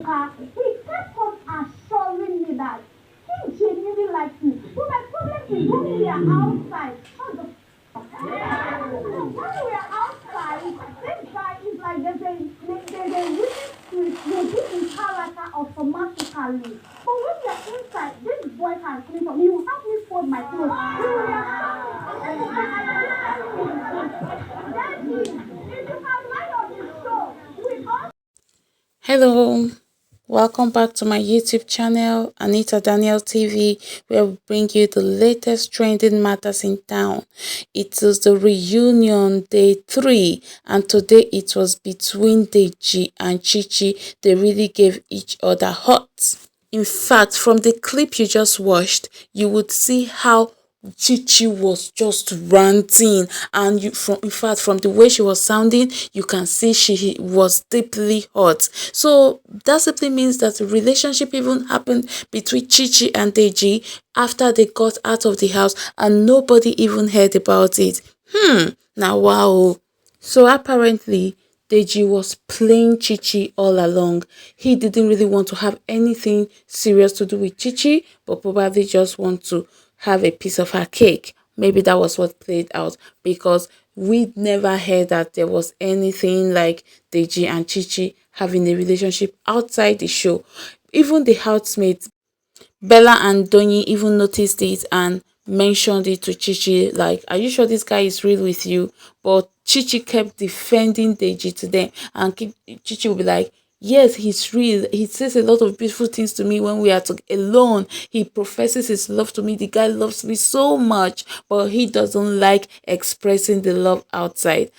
He kept on assuring me that he genuinely likes me. But my problem is when we are outside, shut the when we are outside, this guy is like there's a really sweet, you give his character automatically. But when we are inside, this boy can clean for me. He will help me fold my clothes. When we are Deji, if you can line up the show, we all. Hello, welcome back to my YouTube channel, Anita Daniel TV, where we bring you the latest trending matters in town. It is the reunion day 3, and today it was between Deji and Chichi. They really gave each other hot. In fact, from the clip you just watched, you would see how Chichi was just ranting, and in fact, from the way she was sounding, you can see she was deeply hurt. So that simply means that the relationship even happened between Chichi and Deji after they got out of the house, and nobody even heard about it. Now wow. So apparently, Deji was playing Chichi all along. He didn't really want to have anything serious to do with Chichi, but probably just want to have a piece of her cake. Maybe that was what played out, because we never heard that there was anything like Deji and Chichi having a relationship outside the show. Even the housemates, Bella and Donny, even noticed it and mentioned it to Chichi, like, are you sure this guy is real with you? But Chichi kept defending Deji to them, and Chichi would be like, yes, he's real. He says a lot of beautiful things to me when we are alone. He professes his love to me. The guy loves me so much, but he doesn't like expressing the love outside.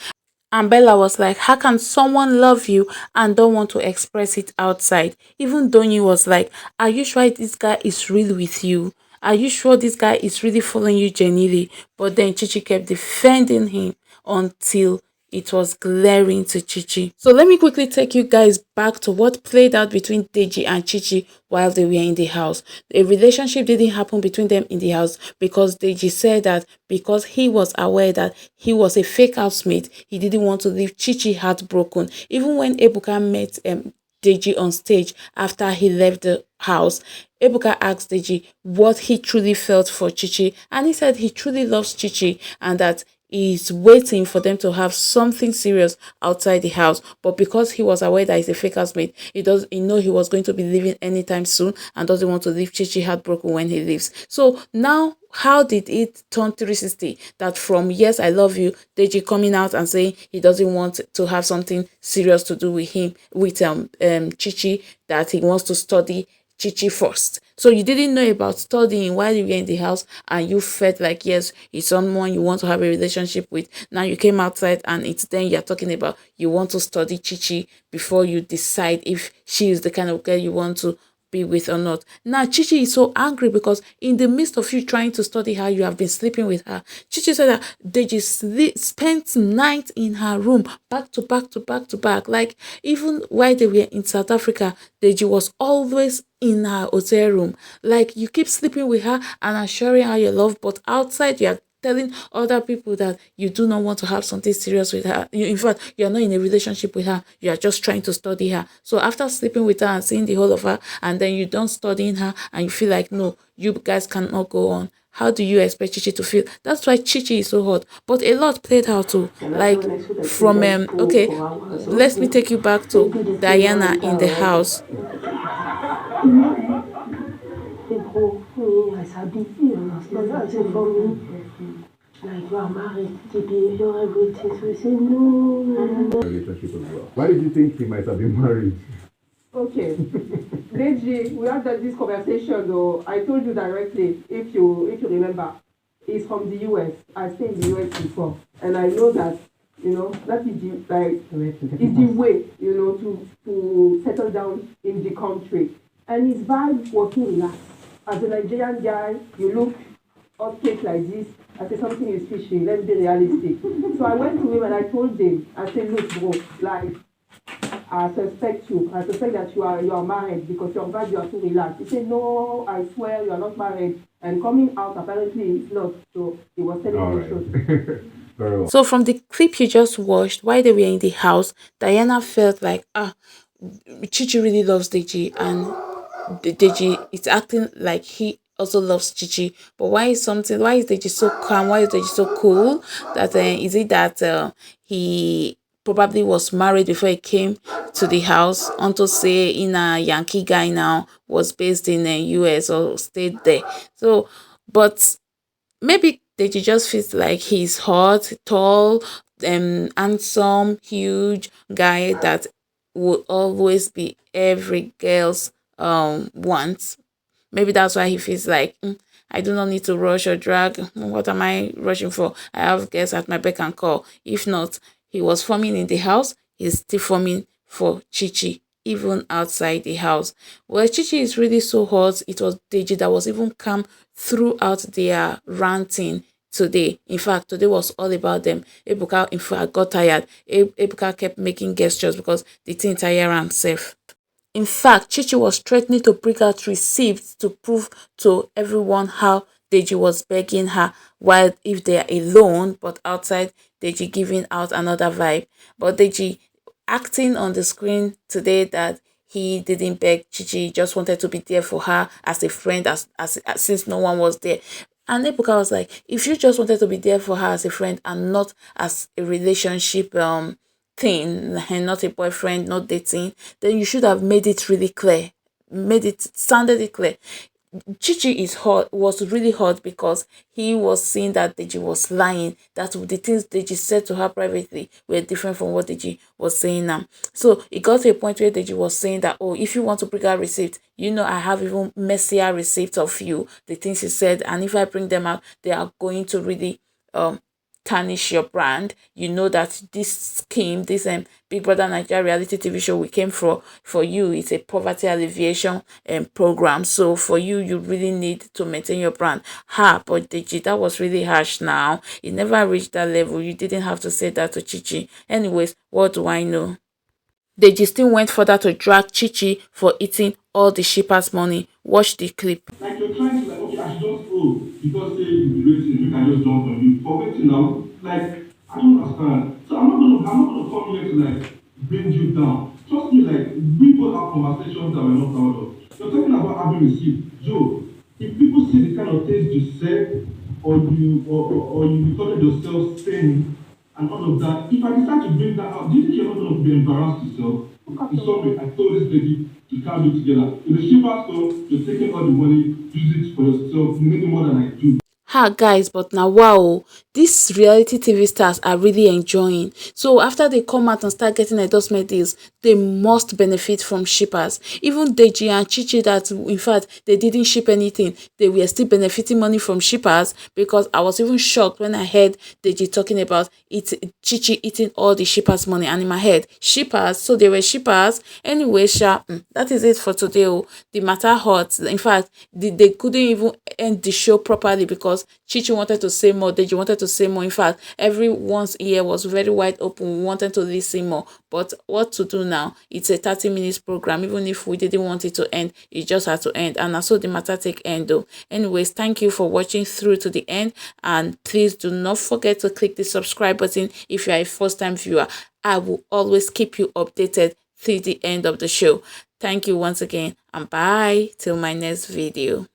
And Bella was like, how can someone love you and don't want to express it outside? Even Donny was like, are you sure this guy is real with you? Are you sure this guy is really following you genuinely? But then Chichi kept defending him until it was glaring to Chichi. So let me quickly take you guys back to what played out between Deji and Chichi while they were in the house. A relationship didn't happen between them in the house because Deji said that because he was aware that he was a fake housemate, he didn't want to leave Chichi heartbroken. Even when Ebuka met Deji on stage after he left the house, Ebuka asked Deji what he truly felt for Chichi, and he said he truly loves Chichi and that he's waiting for them to have something serious outside the house. But because he was aware that he's a fake housemate, he know he was going to be leaving anytime soon and doesn't want to leave Chichi heartbroken when he leaves. So now, how did it turn 360? That from yes, I love you, Deji coming out and saying he doesn't want to have something serious to do with him, with Chichi, that he wants to study Chichi first. So you didn't know about studying while you were in the house, and you felt like yes, it's someone you want to have a relationship with. Now you came outside and it's then you're talking about you want to study Chichi before you decide if she is the kind of girl you want to be with or not. Now Chichi is so angry because in the midst of you trying to study her, you have been sleeping with her. Chichi said that they just spent night in her room, back to back to back to back. Like even while they were in South Africa, Deji was always in her hotel room. Like you keep sleeping with her and assuring her your love, but outside you are telling other people that you do not want to have something serious with her. In fact, you're not in a relationship with her. You are just trying to study her. So after sleeping with her and seeing the whole of her, and then you don't studying her and you feel like, no, you guys cannot go on. How do you expect Chichi to feel? That's why Chichi is so hot. But a lot played out too. Like from okay, let me take you back to Diana in the house. C'est trop. Oui, elle s'habitue. C'est for me. Like you are married, to be your everything. So we say no. Relationship as well. Why did you think he might have been married? Okay. Deji, we had this conversation though. I told you directly, if you remember, he's from the US. I stayed in the US before. And I know that, that is the way, to settle down in the country. And his vibe was too relaxed. As a Nigerian guy, you look uptight like this. I said something is fishy. Let's be realistic. So I went to him and I told him, I said, look, bro, like I suspect you. I suspect that you are married because your vibe, you are too relaxed. He said, no, I swear you are not married. And coming out, apparently, it's not. So he was telling me the truth. So from the clip you just watched, while they were in the house, Diana felt like, Chichi really loves Deji, and Deji is acting like he also loves Chichi. But why is Deji so calm? Why is Deji so cool? That is it that he probably was married before he came to the house? Unto say in a Yankee guy now was based in the US or stayed there. So, but maybe Deji just feels like he's hot, tall, handsome, huge guy that will always be every girl's want. Maybe that's why he feels like, I do not need to rush or drag. What am I rushing for? I have guests at my beck and call. If not, he was forming in the house, he's still forming for Chichi, even outside the house. Well, Chichi is really so hot. It was Deji that was even calm throughout their ranting today. In fact, today was all about them. Ebuka, in fact, got tired. Ebuka kept making gestures because the thing tired himself. In fact, Chichi was threatening to bring out receipts to prove to everyone how Deji was begging her while if they are alone, but outside Deji giving out another vibe. But Deji acting on the screen today that he didn't beg Chichi, just wanted to be there for her as a friend, as since no one was there. And Ebuka was like, if you just wanted to be there for her as a friend and not as a relationship thing, and not a boyfriend, not dating, then you should have made it really clear, sounded it clear. Chichi was really hurt because he was seeing that Deji was lying, that the things Deji said to her privately were different from what Deji was saying now. So it got to a point where Deji was saying that, oh, if you want to bring out receipt, I have even messier receipts of you, the things you said, and if I bring them out, they are going to really tarnish your brand. You know that this scheme, this Big Brother Nigeria reality TV show we came for you, it's a poverty alleviation program. So for you, you really need to maintain your brand. But Deji, that was really harsh now. It never reached that level. You didn't have to say that to Chichi. Anyways, what do I know? Deji still went further to drag Chichi for eating all the shippers' money. Watch the clip. Like you're trying to okay, I should just because say you be waiting, you can just jump on you. For waiting now, like I don't understand. So I'm not gonna come here to like bring you down. Trust me, like we both have conversations that we're not proud of. You're talking about having received. Joe, if people see the kind of things you said or you recorded yourself saying and all of that, if I decide to bring that out, do you think you're not going to be embarrassed yourself? In some way, I told this lady to can't do together. In the shipper store, you're taking all the money, use it for yourself, you make more than I do. Guys, but now wow, these reality TV stars are really enjoying. So after they come out and start getting endorsement deals, they must benefit from shippers. Even Deji and Chichi, that in fact they didn't ship anything, they were still benefiting money from shippers, because I was even shocked when I heard Deji talking about Chichi eating all the shippers' money, and in my head, shippers, so they were shippers. Anyway, that is it for today. The matter hot. In fact, they couldn't even end the show properly because Chichi wanted to say more, Deji wanted to say more. In fact, everyone's ear was very wide open. We wanted to listen more. But what to do now? It's a 30 minutes program. Even if we didn't want it to end, it just had to end. And so the matter take end though. Anyways, thank you for watching through to the end. And please do not forget to click the subscribe button if you are a first-time viewer. I will always keep you updated till the end of the show. Thank you once again, and bye till my next video.